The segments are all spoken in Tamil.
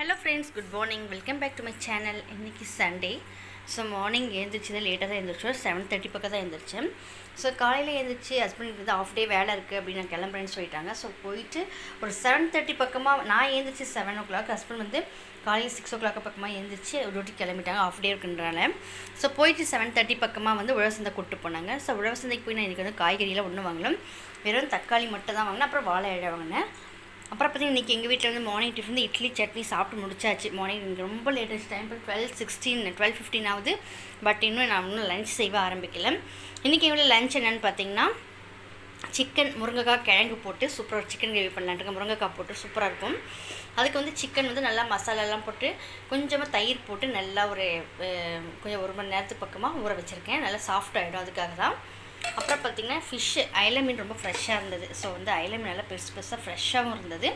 Hello friends, good morning. Welcome back to my channel. இன்றைக்கி சண்டே. ஸோ மார்னிங் எழுந்திரிச்சு தான் லேட்டாக தான் எழுந்திரிச்சோம். 7:30 பக்கம் தான் எழுந்திரிச்சேன். ஸோ காலையில் எழுந்திரிச்சு ஹஸ்பண்டுக்கு வந்து ஆஃப் டே வேலை இருக்குது அப்படின்னு நான் கிளம்புறேன்னு சொல்லிட்டாங்க. ஸோ போயிட்டு ஒரு 7:30 பக்கமாக நான் எழுந்திரிச்சு 7 o'clock, ஹஸ்பண்ட் வந்து காலையில் 6 o'clock பக்கமாக எழுந்திரிச்சு டியூட்டி கிளம்பிட்டாங்க, ஆஃப் டே இருக்குன்றால. ஸோ போயிட்டு 7:30 பக்கமாக வந்து உழவு சந்தை கூப்பிட்டு போனாங்க. ஸோ உழவு சந்தைக்கு போய் நான் இன்றைக்கி வந்து காய்கறியெலாம் ஒன்றும் வாங்கலாம், வெறும் தக்காளி மட்டும் தான் வாங்கினேன். அப்புறம் வாழை இழை வாங்கினேன். அப்புறம் பார்த்திங்கன்னா இன்றைக்கி எங்கள் வீட்டில் வந்து மார்னிங் டிஃபன் வந்து இட்லி சட்னி சாப்பிட்டு முடிச்சாச்சு. மார்னிங் எனக்கு ரொம்ப லேட்டஸ்ட் டைம், இப்போ 12:15 ஆகுது. பட் நான் இன்னும் லஞ்ச் செய்ய ஆரம்பிக்கல. இன்றைக்கி எவ்வளோ லஞ்ச் என்னென்னு பார்த்தீங்கன்னா, சிக்கன் முருங்கைக்காய் கிழங்கு போட்டு சூப்பராக சிக்கன் கிரேவி பண்ணலான்ட்டு. முருங்கைக்காய் போட்டு சூப்பராக இருக்கும். அதுக்கு வந்து சிக்கன் வந்து நல்லா மசாலாலாம் போட்டு கொஞ்சமாக தயிர் போட்டு நல்லா கொஞ்சம் 1 மணி நேரத்துக்கு பக்கமாக ஊற வச்சுருக்கேன். நல்லா சாஃப்ட் ஆகிடும், அதுக்காக தான். அப்புறம் பார்த்திங்கன்னா ஃபிஷ்ஷு அயிலை மீன் ரொம்ப ஃப்ரெஷ்ஷாக இருந்தது. ஸோ வந்து அயிலை மீன் நல்லா பெருசு பெருசாக ஃப்ரெஷ்ஷாகவும் இருந்தது.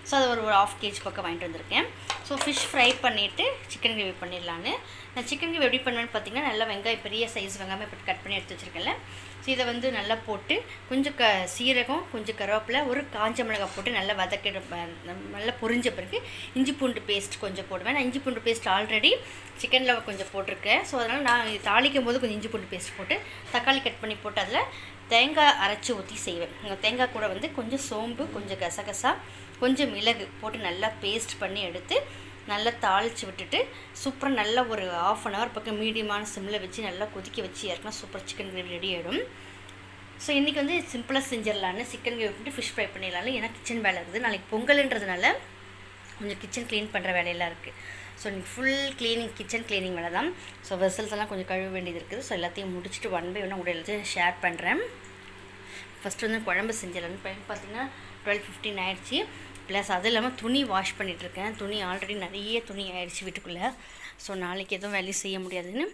ஸோ அது ஒரு 1/2 kg பக்கம் வாங்கிட்டு வந்திருக்கேன். ஸோ ஃபிஷ் ஃப்ரை பண்ணிவிட்டு சிக்கன் கிரேவி பண்ணிடலான்னு. நான் சிக்கன் கிரேவி எப்படி பண்ணுவேன்னு பார்த்திங்கன்னா, நல்லா வெங்காயம் பெரிய சைஸ் வெங்காயமே போட்டு கட் பண்ணி எடுத்து வச்சுருக்கேன்ல. ஸோ இதை வந்து நல்லா போட்டு கொஞ்சம் சீரகம், கொஞ்சம் கருவேப்பிலை, ஒரு காஞ்ச மிளகாய் போட்டு நல்லா வதக்கிட, நல்லா பொரிஞ்ச பிறகு இஞ்சி பூண்டு பேஸ்ட் கொஞ்சம் போடுவேன். நான் இஞ்சி பூண்டு பேஸ்ட் ஆல்ரெடி சிக்கனில் கொஞ்சம் போட்டிருக்கேன். ஸோ அதனால் நான் தாளிக்கும் போது கொஞ்சம் இஞ்சி பூண்டு பேஸ்ட் போட்டு தக்காளி கட் பண்ணி போட்டு அதில் தேங்காய் அரைச்சி ஊற்றி செய்வேன். தேங்காய் கூட வந்து கொஞ்சம் சோம்பு, கொஞ்சம் கசகசா, கொஞ்சம் மிளகு போட்டு நல்லா பேஸ்ட் பண்ணி எடுத்து நல்லா தாளித்து விட்டுட்டு சூப்பராக நல்லா ஒரு 1/2 hour பக்கம் மீடியமான சிம்மில் வச்சு நல்லா கொதிக்க வச்சு இறக்கினா சூப்பர் சிக்கன் கிரேவி ரெடி ஆகிடும். ஸோ இன்றைக்கி வந்து சிம்பிளாக செஞ்சிடலான்னு சிக்கன் கிரேவி பண்ணிட்டு ஃபிஷ் ஃப்ரை பண்ணிடலான்னு. ஏன்னா கிச்சன் வேலை இருக்குது, நாளைக்கு பொங்கல்ன்றதுனால கொஞ்சம் கிச்சன் க்ளீன் பண்ணுற வேலையெல்லாம் இருக்குது. ஸோ இன்றைக்கி ஃபுல் க்ளீனிங், கிச்சன் க்ளீனிங் வேலை தான். ஸோ வெசல்ஸ் எல்லாம் கொஞ்சம் கழுவ வேண்டியது இருக்குது. ஸோ எல்லாத்தையும் முடிச்சுட்டு 1 by 1 கூட எல்லாத்தையும் ஷேர் பண்ணுறேன். ஃபஸ்ட்டு வந்து குழம்பு செஞ்சிடலான்னு பார்த்திங்கன்னா 12:15 ஆகிடுச்சி. ப்ளஸ் அது இல்லாமல் துணி வாஷ் பண்ணிகிட்ருக்கேன். துணி ஆல்ரெடி நிறைய துணி ஆகிடுச்சி வீட்டுக்குள்ளே. ஸோ நாளைக்கு எதுவும் வேலையும் செய்ய முடியாதுன்னு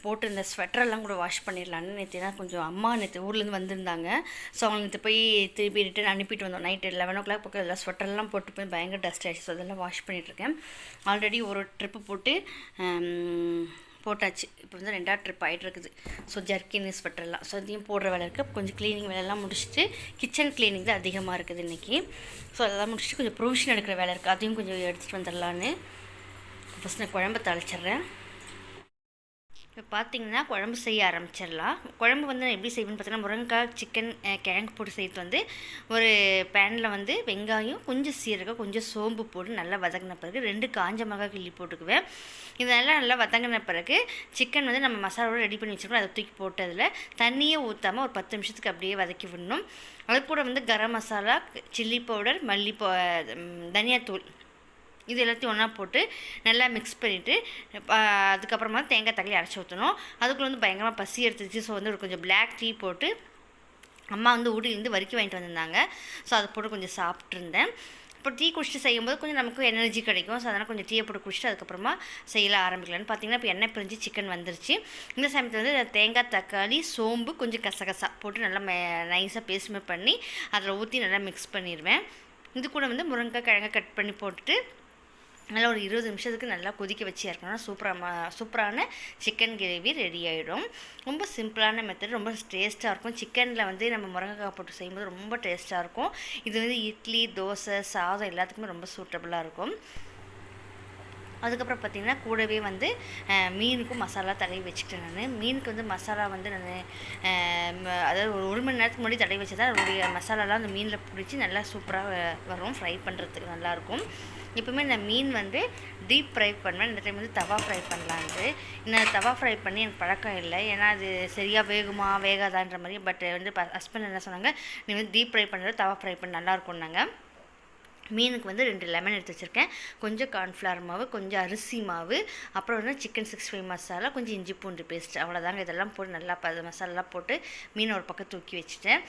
போட்டு இந்த ஸ்வெட்டரெல்லாம் கூட வாஷ் பண்ணிடலான்னு. நேற்று தான் கொஞ்சம் அம்மா நேற்று ஊர்லேருந்து வந்திருந்தாங்க. ஸோ அவங்க நேற்று போய் திருப்பி ரிட்டன் அனுப்பிட்டு வந்தோம். நைட்டு 11 o'clock பக்கம் எல்லாம் ஸ்வெட்டர்லாம் போட்டு போய் பயங்கர டஸ்ட் ஆகிடுச்சு. ஸோ அதெல்லாம் வாஷ் பண்ணிகிட்ருக்கேன். ஆல்ரெடி ஒரு ட்ரிப்பு போட்டாச்சு. இப்போ வந்து 2வது ட்ரிப் ஆகிட்டு இருக்குது. ஸோ ஜர்க்கின் ஸ்வெட்டர்லாம் ஸோ அதையும் போடுற வேலை இருக்குது. கொஞ்சம் க்ளீனிங் வேலையெல்லாம் முடிச்சுட்டு கிச்சன் க்ளீனிங் தான் அதிகமாக இருக்குது இன்றைக்கி. ஸோ அதெல்லாம் முடிச்சுட்டு கொஞ்சம் ப்ரொவிஷன் எடுக்கிற வேலை இருக்குது, அதையும் கொஞ்சம் எடுத்துகிட்டு வந்துடலான்னு. ஃபஸ்ட் நான் குழம்பு தாளிச்சிட்றேன். இப்போ பார்த்திங்கன்னா குழம்பு செய்ய ஆரம்பிச்சிடலாம். குழம்பு வந்து நான் எப்படி செய்வேன்னு பார்த்தீங்கன்னா, முருங்கைக்காய் சிக்கன் கிழங்கு போட்டு செய்து வந்து ஒரு பேனில் வந்து வெங்காயம், கொஞ்சம் சீரகம், கொஞ்சம் சோம்பு போட்டு நல்லா வதங்கின பிறகு 2 காஞ்ச மிளகாய் கிள்ளி போட்டுக்குவேன். இதெல்லாம் நல்லா வதங்கின பிறகு சிக்கன் வந்து நம்ம மசாலாவோட ரெடி பண்ணி வச்சுருக்கோம், அதை தூக்கி போட்டு அதில் தண்ணியே ஊற்றாமல் ஒரு 10 நிமிஷத்துக்கு அப்படியே வதக்கி விடணும். அது கூட வந்து கரம் மசாலா, சில்லி பவுடர், தனியாத்தூள் இது எல்லாத்தையும் ஒன்றா போட்டு நல்லா மிக்ஸ் பண்ணிவிட்டு அதுக்கப்புறமா தேங்காய் தக்காளி அரைச்சி ஊற்றணும். அதுக்குள்ளே வந்து பயங்கரமாக பசி எடுத்துச்சு. ஸோ வந்து ஒரு கொஞ்சம் பிளாக் டீ போட்டு அம்மா வந்து ஊட்டிலேருந்து வறுக்கி வாங்கிட்டு வந்திருந்தாங்க. ஸோ அதை போட்டு கொஞ்சம் சாப்பிட்ருந்தேன். இப்போ டீ குடிச்சிட்டு செய்யும்போது கொஞ்சம் நமக்கு எனர்ஜி கிடைக்கும். ஸோ அதனால் கொஞ்சம் டீயை போட்டு குடிச்சிட்டு அதுக்கப்புறமா செய்யல ஆரம்பிக்கலான்னு பார்த்தீங்கன்னா, இப்போ எண்ணெய் பிரிஞ்சு சிக்கன் வந்துருச்சு. இந்த சமயத்தில் வந்து தேங்காய் தக்காளி, சோம்பு, கொஞ்சம் கசகசா போட்டு நல்லா நைஸாக பேஸ்ட் பண்ணி அதில் ஊற்றி நல்லா மிக்ஸ் பண்ணிடுவேன். இது கூட வந்து முருங்கைக்காய் கிழங்கை கட் பண்ணி போட்டுட்டு நல்லா ஒரு 20 நிமிஷத்துக்கு நல்லா கொதிக்க வச்சு இறக்கணும். சூப்பரான சிக்கன் கிரேவி ரெடி ஆகிடும். ரொம்ப சிம்பிளான மெத்தட், ரொம்ப டேஸ்ட்டாக இருக்கும். சிக்கனில் வந்து நம்ம முருங்கைக்காய் போட்டு செய்யும்போது ரொம்ப டேஸ்ட்டாக இருக்கும். இது வந்து இட்லி, தோசை, சாதம் எல்லாத்துக்குமே ரொம்ப சூட்டபுளாக இருக்கும். அதுக்கப்புறம் பார்த்திங்கன்னா கூடவே வந்து மீனுக்கும் மசாலா தடவி வச்சுக்கிட்டேன். நான் மீனுக்கு வந்து மசாலா வந்து நான் அதாவது ஒரு 1 மணி நேரத்துக்கு முன்னாடி தடவி வச்சு தான் அதனுடைய மசாலாலாம் அந்த மீனில் பிடிச்சி நல்லா சூப்பராக வரும். ஃப்ரை பண்ணுறதுக்கு நல்லாயிருக்கும். எப்பவுமே நான் மீன் வந்து டீப் ஃப்ரை பண்ணுவேன். இந்த டைம் வந்து தவா ஃப்ரை பண்ணலான்ட்டு. நான் தவா ஃப்ரை பண்ணி எனக்கு பழக்கம் இல்லை, ஏன்னா அது சரியாக வேகுமா வேகாதான்ற மாதிரி. பட் வந்து ஹஸ்பண்ட் என்ன சொன்னாங்க, நீ வந்து டீப் ஃப்ரை பண்ணுறது தவா ஃப்ரை பண்ண நல்லாயிருக்கும்னாங்க. மீனுக்கு வந்து 2 லெமன் எடுத்து வச்சுருக்கேன், கொஞ்சம் கார்ன்ஃப்ளவர் மாவு, கொஞ்சம் அரிசி மாவு, அப்புறம் வந்து சிக்கன் 65 மசாலா, கொஞ்சம் இஞ்சி பூண்டு பேஸ்ட், அவ்வளோதாங்க. இதெல்லாம் போட்டு நல்லா மசாலாலாம் போட்டு மீனை ஒரு பக்கம் தூக்கி வச்சுட்டேன்.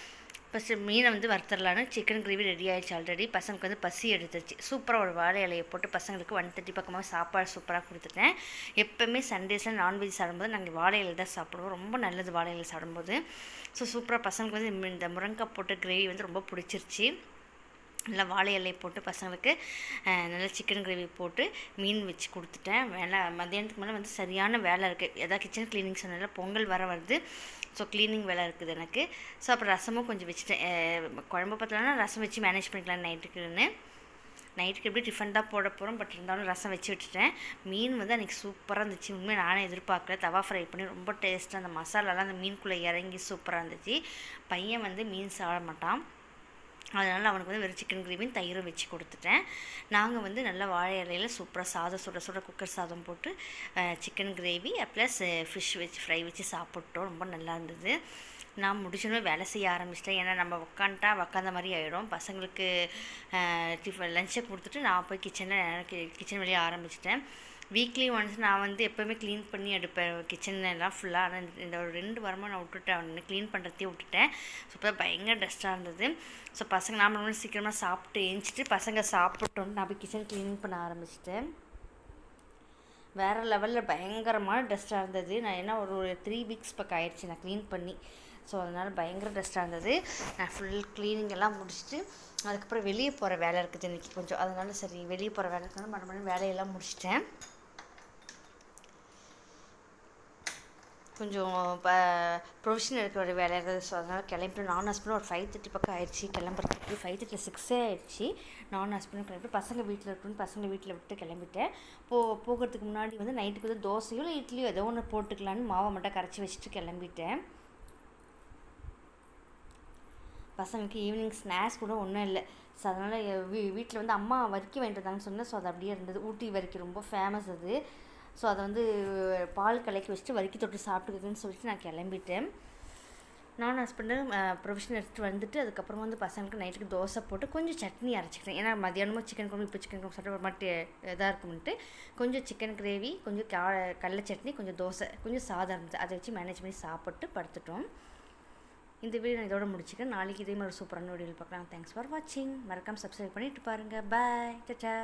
ஃபஸ்ட்டு மீனை வந்து வறுத்துடலான்னு. சிக்கன் கிரேவி ரெடி ஆகிடுச்சு ஆல்ரெடி. பசங்களுக்கு வந்து பசி எடுத்துருச்சு. சூப்பராக ஒரு வாழை இலையை போட்டு பசங்களுக்கு 1:30 பக்கமாக சாப்பாடு சூப்பராக கொடுத்துட்டேன். எப்போவுமே சண்டேஸில் நான்வெஜ் சாப்பிடும்போது நாங்கள் வாழை இலை தான் சாப்பிடுவோம். ரொம்ப நல்லது வாழை இலை சாப்பிடும்போது. ஸோ சூப்பராக பசங்களுக்கு வந்து இந்த முருங்கைக்காய் போட்டு கிரேவி வந்து ரொம்ப பிடிச்சிருச்சு. நல்லா வாழை இலையை போட்டு பசங்களுக்கு நல்லா சிக்கன் கிரேவி போட்டு மீன் வச்சு கொடுத்துட்டேன். மத்தியானத்துக்கு மேலே வந்து சரியான வேலை இருக்குது. எதாவது கிச்சன் க்ளீனிங் சொன்னால பொங்கல் வருது. ஸோ க்ளீனிங் வேலை இருக்குது எனக்கு. ஸோ அப்புறம் ரசமும் கொஞ்சம் வச்சுட்டேன். குழம்பு பார்த்தோன்னா ரசம் வச்சு மேனேஜ் பண்ணிக்கலாம் நைட்டுக்குன்னு. நைட்டுக்கு எப்படி டிஃபன் தான் போட போகிறோம், பட் இருந்தாலும் ரசம் வச்சு விட்டுட்டேன். மீன் வந்து அன்றைக்கி சூப்பராக இருந்துச்சு. உண்மையாக நானே எதிர்பார்க்கல. தவா ஃப்ரை பண்ணி ரொம்ப டேஸ்ட்டாக அந்த மசாலாலாம் அந்த மீனுக்குள்ளே இறங்கி சூப்பராக இருந்துச்சு. பையன் வந்து மீன் சாப்பிட மாட்டான், அதனால் அவனுக்கு வந்து வெறும் சிக்கன் கிரேவியும் தயிரும் வச்சு கொடுத்துட்டேன். நாங்கள் வந்து நல்லா வாழை இலையில் சூப்பராக சாதம் சுட சுட குக்கர் சாதம் போட்டு சிக்கன் கிரேவி ப்ளஸ் ஃபிஷ் வச்சு ஃப்ரை வச்சு சாப்பிட்டோம். ரொம்ப நல்லா இருந்தது. நான் முடிச்சோன்னே வேலை செய்ய ஆரம்பிச்சிட்டேன். ஏன்னா நம்ம உக்காந்த மாதிரி ஆகிடும். பசங்களுக்கு டிஃபன் லஞ்சை கொடுத்துட்டு நான் போய் கிச்சன் வெளியே ஆரம்பிச்சிட்டேன். வீக்லி ஒன்ஸ் நான் வந்து எப்போவுமே க்ளீன் பண்ணி எடுப்பேன் கிச்சன்லாம் ஃபுல்லாக. ஆனால் இந்த ஒரு 2 வாரமாக நான் விட்டுட்டேன், க்ளீன் பண்ணுறதே விட்டுட்டேன். ஸோ இப்போ பயங்கர டஸ்ட்டாக இருந்தது. ஸோ பசங்க நான் சீக்கிரமாக சாப்பிட்டு எழுந்திரிச்சிட்டு பசங்க சாப்பிட்டோன்னு நான் போய் கிச்சன் க்ளீன் பண்ண ஆரம்பிச்சிட்டேன். வேறு லெவலில் பயங்கரமான டஸ்ட்டாக இருந்தது. நான் என்ன ஒரு 3 வீக்ஸ் பக்கம் ஆயிடுச்சு நான் க்ளீன் பண்ணி. ஸோ அதனால் பயங்கர டஸ்ட்டாக இருந்தது. நான் ஃபுல் க்ளீனிங் எல்லாம் முடிச்சுட்டு அதுக்கப்புறம் வெளியே போகிற வேலை இருக்குது இன்றைக்கி கொஞ்சம். அதனால சரி வெளியே போகிற வேலை இருக்கனால மறுபடியும் வேலையெல்லாம் முடிச்சிட்டேன். கொஞ்சம் ப்ரொவிஷன் எடுக்கிற ஒரு வேலை இருக்குது. ஸோ அதனால் கிளம்பிட்டு நான் ஹஸ்பண்டும் ஒரு 5:30 பக்கம் ஆயிடுச்சு கிளம்புறதுக்கு. 5:30 6 ஆயிடுச்சு. நான் ஹஸ்பண்டும் கிளம்பிட்டு பசங்க வீட்டில் இருக்கணும்னு பசங்க வீட்டில் விட்டு கிளம்பிட்டேன். போகிறதுக்கு முன்னாடி வந்து நைட்டுக்கு வந்து தோசையோ இல்லை இட்லியோ ஏதோ ஒன்று போட்டுக்கலான்னு மாவை மட்டும் கரைச்சி வச்சுட்டு கிளம்பிட்டேன். பசங்களுக்கு ஈவினிங் ஸ்நாக்ஸ் கூட ஒன்றும் இல்லை. ஸோ அதனால் வீட்டில் வந்து அம்மா வரிக்கி வாங்கிட்டு வந்தாங்கன்னு சொன்னேன். ஸோ அது அப்படியே இருந்தது. ஊட்டி வரிக்கி ரொம்ப ஃபேமஸ் அது. ஸோ அதை வந்து பால் கலக்கி வச்சுட்டு வரிக்கி தொட்டு சாப்பிட்டுக்குதுன்னு சொல்லிட்டு நான் கிளம்பிட்டேன். நான் ஹஸ்பண்டு ப்ரொவிஷன் எடுத்துகிட்டு வந்துட்டு அதுக்கப்புறமா வந்து பசங்களுக்கு நைட்டுக்கு தோசை போட்டு கொஞ்சம் சட்னி அரைச்சிக்கிறேன். ஏன்னா மதியானமும் சிக்கன் குழம்பு இப்போ சிக்கன் குழம்பு சாப்பிட்டு ஒரு மாதிரி இதாக இருக்கும்ன்ட்டு கொஞ்சம் சிக்கன் கிரேவி, கொஞ்சம் கடலை சட்னி, கொஞ்சம் தோசை, கொஞ்சம் சாதம் இருந்தது. அதை வச்சு மேனேஜ் பண்ணி சாப்பிட்டு படுத்துட்டோம். இந்த வீடியோ நான் இதோட முடிச்சுக்கிறேன். நாளைக்கு இதே மாதிரி ஒரு சூப்பரான வீடியோவில் பார்க்கலாம். தேங்க்ஸ் ஃபார் வாட்சிங். மறக்காமல் சப்ஸ்கிரைப் பண்ணிவிட்டு பாருங்கள். பாய், டாடா.